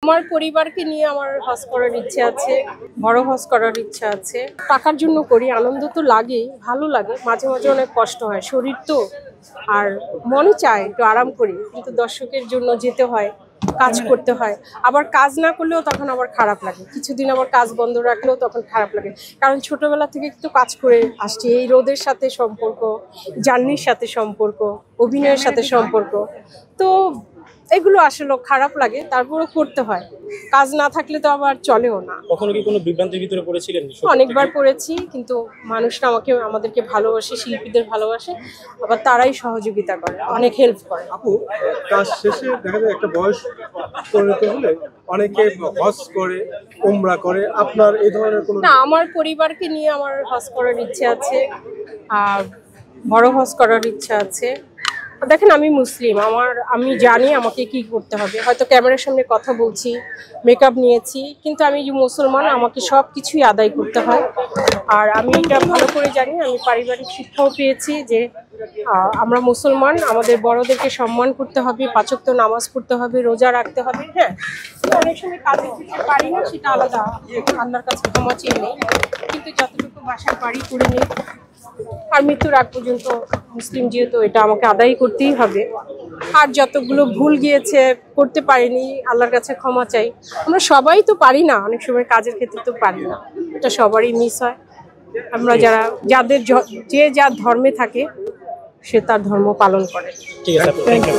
আমার পরিবারকে নিয়ে আমার হজ করার ইচ্ছে আছে, বড় হজ করার ইচ্ছা আছে। টাকার জন্য করি, আনন্দ তো লাগেই, ভালো লাগে, মাঝে মাঝে অনেক কষ্ট হয়, শরীর তো আর মনে চায় একটু আরাম করি, কিন্তু দর্শকের জন্য যেতে হয়, কাজ করতে হয়। আবার কাজ না করলেও তখন আবার খারাপ লাগে, কিছুদিন আবার কাজ বন্ধ রাখলেও তখন খারাপ লাগে, কারণ ছোটবেলা থেকে একটু কাজ করে আসছি। এই রোদের সাথে সম্পর্ক, জার্নির সাথে সম্পর্ক, অভিনয়ের সাথে সম্পর্ক, তো এগুলো আসলে খারাপ লাগে, তারপরেও করতে হয়। কাজ না থাকলে তো আবার চলেও না। কখনো কি কোনো বিভ্রান্তির ভিতরে পড়েছিলেন? অনেকবার পড়েছি, কিন্তু মানুষরা আমাদেরকে ভালোবাসে, শিল্পীদের ভালোবাসে, আবার তারাই সহযোগিতা করে, অনেক হেল্প করে। আপু, কাজ শেষে দেখা যায় একটা বয়স পরিণত হলে অনেকে হজ করে, উমরা করে, আপনার এই ধরনের কোনো? না, আমার পরিবারকে নিয়ে আমার হজ করার ইচ্ছে আছে, আর বড় হজ করার ইচ্ছা আছে। দেখেন, আমি মুসলিম, আমি জানি আমাকে কি করতে হবে। হয়তো ক্যামেরার সামনে কথা বলছি, মেকআপ নিয়েছি, কিন্তু আমি যে মুসলমান, আমাকে সব কিছুই আদায় করতে হয়। আর আমি এটা ভালো করে জানি, আমি পারিবারিক শিক্ষাও পেয়েছি যে আমরা মুসলমান, আমাদের বড়দেরকে সম্মান করতে হবে, 5 ওয়াক্ত নামাজ পড়তে হবে, রোজা রাখতে হবে। হ্যাঁ, অনেক সময় কাজের ক্ষেত্রে পারি না, সেটা আলাদা, আল্লাহর কাছে ক্ষমা চেয়ে নেই, কিন্তু যতটুকু বাসায় পারি করে নিই। আর মৃত্যুর আগ পর্যন্ত মুসলিম যেহেতু, এটা আমাকে আদায় করতেই হবে। আর যতগুলো ভুল গিয়েছে, করতে পারিনি, আল্লাহর কাছে ক্ষমা চাই। আমরা সবাই তো পারি না, অনেক সময় কাজের ক্ষেত্রে তো পারি না, এটা সবারই মিস হয়। আমরা যাদের যে যার ধর্মে থাকে, সে তার ধর্ম পালন করে। ঠিক আছে, থ্যাংক ইউ।